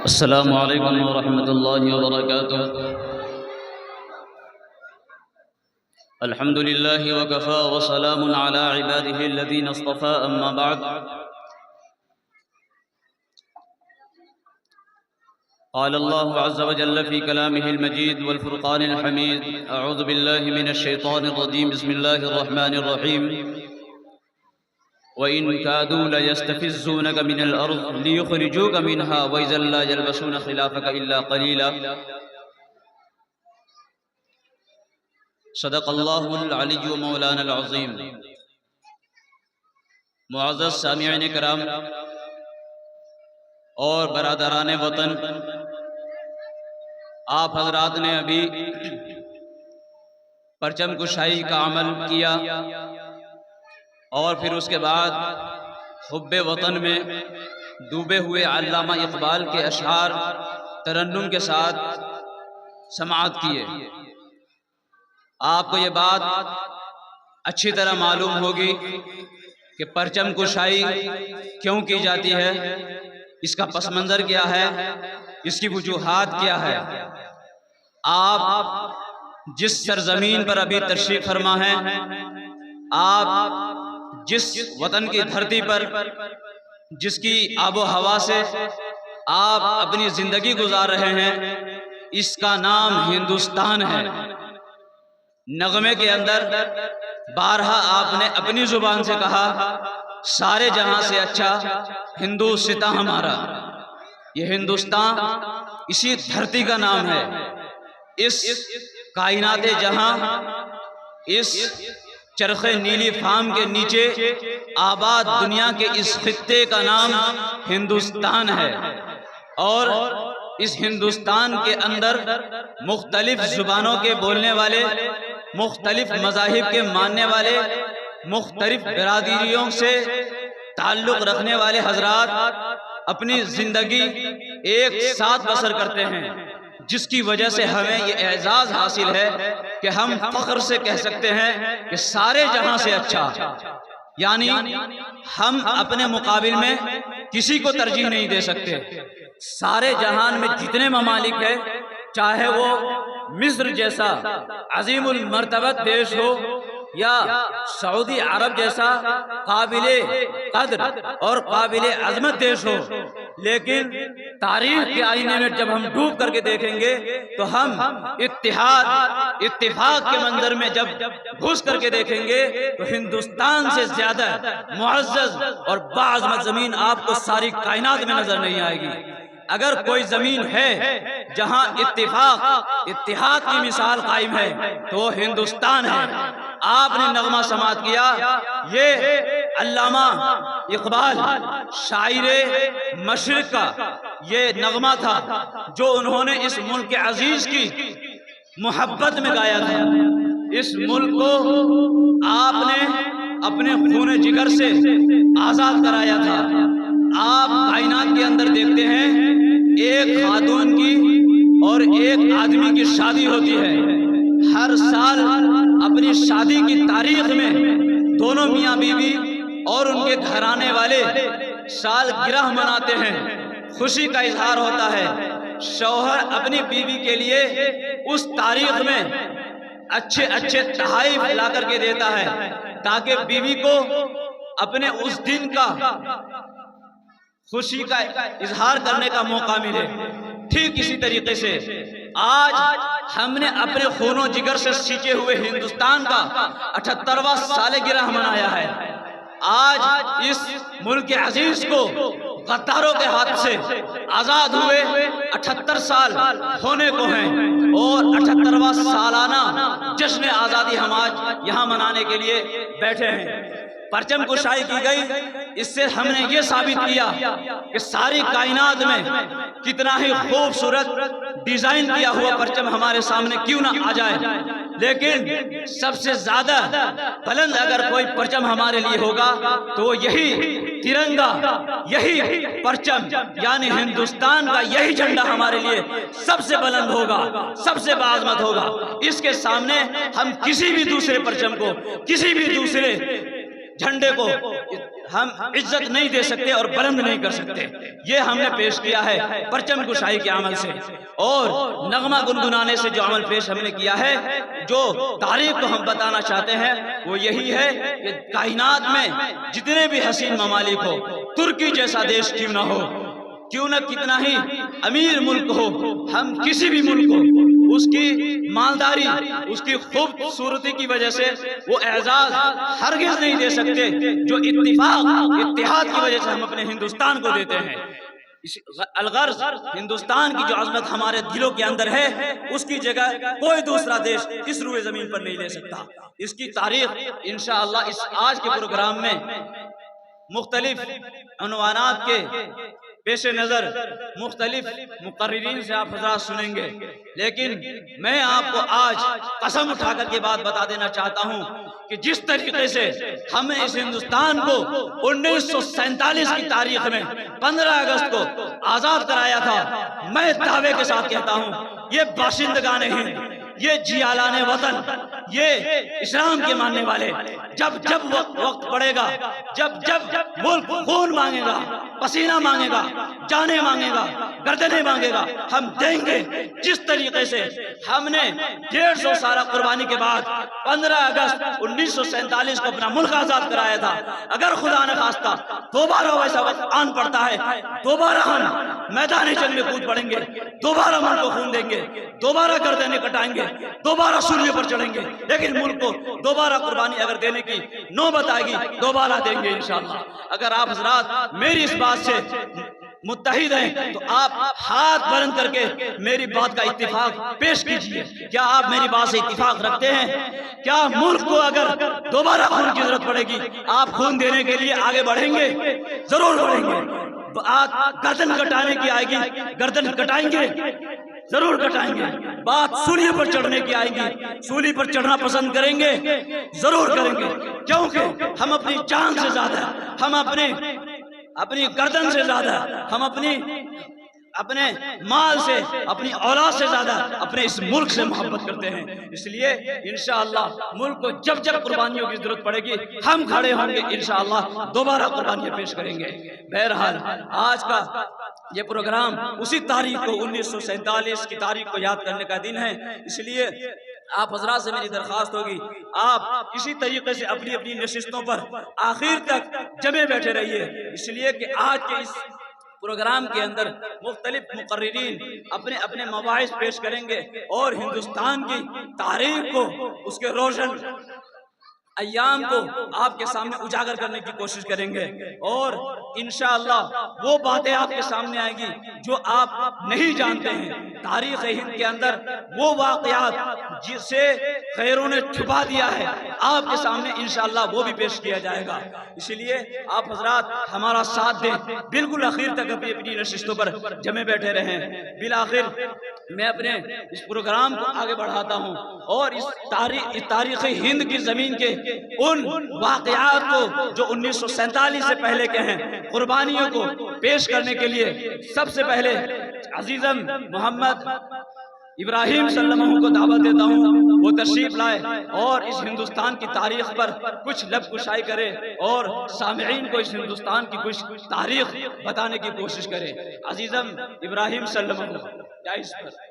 السلام علیکم ورحمۃ اللہ وبرکاتہ۔ الحمد للہ وکفی وسلام علی عباده الذین اصطفى، اما بعد۔ قال اللہ عز وجل فی کلامہ المجید والفرقان الحمید، اعوذ باللہ من الشیطان الرجیم، بسم اللہ الرحمن الرحیم۔ وَإِن كَادُوا لَيَسْتَفِزُّونَكَ مِنَ الْأَرْضِ لِيُخْرِجُوكَ مِنْهَا وَإِذًا لَا يَلْبَسُونَ خِلَافَكَ إِلَّا قَلِيلًا۔ صدق اللہ العلی مولانا العظیم۔ معزز سامعین کرام اور برادران وطن، آپ حضرات نے ابھی پرچم کشائی کا عمل کیا اور پھر اس کے بعد حب وطن میں ڈوبے ہوئے علامہ اقبال کے اشعار ترنم کے ساتھ سماعت کیے۔ آپ کو یہ بات اچھی طرح معلوم ہوگی کہ پرچم کشائی کیوں کی جاتی ہے، اس کا پس منظر کیا ہے، اس کی وجوہات کیا ہے۔ آپ جس سرزمین پر ابھی تشریف فرما ہیں، آپ جس وطن کی دھرتی پر، جس کی آب و ہوا سے آپ اپنی زندگی گزار رہے ہیں، اس کا نام ہندوستان ہے۔ نغمے کے اندر بارہا آپ نے اپنی زبان سے کہا، سارے جہاں سے اچھا ہندوستان ہمارا۔ یہ ہندوستان اسی دھرتی کا نام ہے۔ اس کائنات جہاں، اس چرخ نیلی فام کے نیچے آباد دنیا کے اس خطے کا نام ہندوستان ہے، اور اس ہندوستان کے اندر مختلف زبانوں کے بولنے والے، مختلف مذاہب کے ماننے والے، مختلف برادریوں سے تعلق رکھنے والے حضرات اپنی زندگی ایک ساتھ بسر کرتے ہیں، جس کی وجہ سے ہمیں یہ اعزاز حاصل ہے کہ ہم فخر سے کہہ سکتے ہیں کہ سارے جہاں سے اچھا، یعنی ہم اپنے مقابل میں کسی کو ترجیح نہیں دے سکتے۔ سارے جہان میں جتنے ممالک ہیں، چاہے وہ مصر جیسا عظیم المرتبت دیش ہو یا سعودی عرب جیسا قابل قدر اور قابل عظمت دیش ہو، لیکن تاریخ کے آئینے میں جب ہم ڈوب کر کے دیکھیں گے تو ہم اتفاق کے منظر میں جب گھس کر کے دیکھیں گے تو ہندوستان سے زیادہ معزز اور باعظمت زمین آپ کو ساری کائنات میں نظر نہیں آئے گی۔ اگر کوئی زمین ہے جہاں اتحاد کی مثال قائم ہے تو وہ ہندوستان ہے۔ آپ نے نغمہ سماعت کیا، یہ علامہ اقبال شاعر مشرق کا یہ نغمہ تھا جو انہوں نے اس ملک عزیز کی محبت میں گایا تھا۔ اس ملک کو آپ نے اپنے خون جگر سے آزاد کرایا تھا۔ آپ کائنات کے اندر دیکھتے ہیں، ایک خاتون کی اور ایک آدمی کی شادی ہوتی ہے، ہر سال اپنی شادی کی تاریخ میں دونوں میاں بیوی اور ان کے گھرانے والے سالگرہ مناتے ہیں، خوشی کا اظہار ہوتا ہے۔ شوہر اپنی بیوی کے لیے اس تاریخ میں اچھے اچھے تحائف لا کر کے دیتا ہے تاکہ بیوی کو اپنے اس دن کا خوشی کا اظہار کرنے کا موقع ملے۔ ٹھیک اسی طریقے سے آج ہم نے اپنے خون و جگر سے سینچے ہوئے ہندوستان کا 78واں سالگرہ منایا ہے۔ آج اس ملک عزیز کو غداروں کے ہاتھ سے آزاد ہوئے 78 سال ہونے کو ہیں، اور 78واں سالانہ جشن آزادی ہم آج یہاں منانے کے لیے بیٹھے ہیں۔ پرچم کشائی کی گئی، اس سے ہم نے یہ ثابت کیا کہ ساری کائنات میں کتنا ہی خوبصورت ڈیزائن کیا ہوا پرچم ہمارے سامنے کیوں نہ آ جائے، لیکن سب سے زیادہ بلند اگر کوئی پرچم ہمارے لیے ہوگا تو وہ یہی ترنگا، یہی پرچم، یعنی ہندوستان کا یہی جھنڈا ہمارے لیے سب سے بلند ہوگا، سب سے باعظمت ہوگا۔ اس کے سامنے ہم کسی بھی دوسرے پرچم کو، کسی بھی دوسرے جھنڈے کو ہم عزت نہیں دے سکتے اور بلند نہیں کر سکتے، یہ ہم نے پیش کیا ہے پرچم کشائی کے عمل سے، اور نغمہ گنگنانے سے جو عمل پیش ہم نے کیا ہے، جو تاریخ کو ہم بتانا چاہتے ہیں وہ یہی ہے کہ کائنات میں جتنے بھی حسین ممالک ہو، ترکی جیسا دیش کیوں نہ ہو، کیوں نہ کتنا ہی امیر ملک ہو، ہم کسی بھی ملک کو اس کی مالداری، اس کی خوبصورتی کی وجہ سے وہ اعزاز ہرگز نہیں دے سکتے جو اتفاق اتحاد کی وجہ سے ہم اپنے ہندوستان کو دیتے ہیں۔ الغرض ہندوستان کی جو عظمت ہمارے دلوں کے اندر ہے، اس کی جگہ کوئی دوسرا دیش اس روئے زمین پر نہیں لے سکتا۔ اس کی تاریخ انشاءاللہ اس آج کے پروگرام میں مختلف عنوانات کے پیش نظر مختلف مقررین سے آپ حضرات سنیں گے، لیکن میں آپ کو آج قسم اٹھا کر کے بات بتا دینا چاہتا ہوں کہ جس طریقے سے ہم نے اس ہندوستان کو 1947 کی تاریخ میں 15 اگست کو آزاد کرایا تھا، میں دعوے کے ساتھ کہتا ہوں یہ باشندگان ہند، یہ جیالان وطن، یہ اسلام کے ماننے والے جب جب وقت پڑے گا، جب جب ملک خون مانگے گا، پسینہ مانگے گا، جانیں مانگے گا، گردنیں مانگے گا، ہم دیں گے۔ جس طریقے سے ہم نے 150 سالہ قربانی کے بعد 15 اگست 1947 کو اپنا ملک آزاد کرایا تھا، اگر خدا نہ خواستہ دوبارہ ویسا وقت آن پڑتا ہے، دوبارہ ہم میدان جنگ میں کود پڑیں گے، دوبارہ ملک کو خون دیں گے، دوبارہ گردنیں کٹائیں گے، دوبارہ سولیے پر چڑھیں گے، لیکن ملک کو دوبارہ قربانی اگر دینے کی نوبت آئے گی دوبارہ دیں گے انشاءاللہ۔ اگر آپ حضرات میری اس بات سے متحد ہیں تو آپ ہاتھ بلند کر کے میری بات کا اتفاق پیش کیجئے۔ کیا آپ میری بات سے اتفاق رکھتے ہیں؟ کیا ملک کو اگر دوبارہ خون کی ضرورت پڑے گی آپ خون دینے کے لیے آگے بڑھیں گے؟ ضرور بڑھیں گے۔ گردن کٹانے کی آئے گی، گردن کٹائیں گے، ضرور کٹائیں گے۔ بات سولی پر چڑھنے کی آئے گی، سولی پر چڑھنا پسند کریں گے، ضرور کریں گے، کیونکہ ہم اپنی جان سے زیادہ، ہم اپنی گردن سے زیادہ، ہم اپنے مال سے، اپنی اولاد سے زیادہ اپنے اس ملک سے محبت کرتے ہیں۔ اس لیے انشاءاللہ ملک کو جب جب قربانیوں کی ضرورت پڑے گی ہم کھڑے ہوں گے، انشاءاللہ دوبارہ قربانیاں پیش کریں گے۔ بہرحال آج کا یہ پروگرام اسی تاریخ کو 1947 کی تاریخ کو یاد کرنے کا دن ہے، اس لیے آپ حضرات سے میری درخواست ہوگی آپ اسی طریقے سے اپنی اپنی نشستوں پر آخر تک جمے بیٹھے رہیے، اس لیے کہ آج کے اس پروگرام کے اندر مختلف مقررین اپنے اپنے مباحث پیش کریں گے اور ہندوستان کی تاریخ کو، اس کے روشن ایام کو آپ کے سامنے اجاگر کرنے کی کوشش کریں گے، اور انشاءاللہ وہ باتیں آپ کے سامنے آئیں گی جو آپ نہیں جانتے ہیں۔ تاریخ ہند کے اندر وہ واقعات جسے غیروں نے چھپا دیا ہے آپ کے سامنے انشاءاللہ وہ بھی پیش کیا جائے گا۔ اس لیے آپ حضرات ہمارا ساتھ دیں، بالکل آخر تک اپنی نشستوں پر جمے بیٹھے رہیں۔ بالآخر میں اپنے اس پروگرام کو آگے بڑھاتا ہوں اور اس تاریخ ہند کی زمین کے ان واقعات کو جو 1947 سے پہلے کے ہیں، قربانیوں کو پیش کرنے کے لیے سب سے پہلے عزیزم محمد ابراہیم صلی اللہ علیہ وسلم کو دعوت دیتا ہوں وہ تشریف لائے اور اس ہندوستان کی تاریخ پر کچھ لب کشائی کرے اور سامعین کو اس ہندوستان کی کچھ تاریخ بتانے کی کوشش کرے۔ عزیزم ابراہیم صلی اللہ علیہ وسلم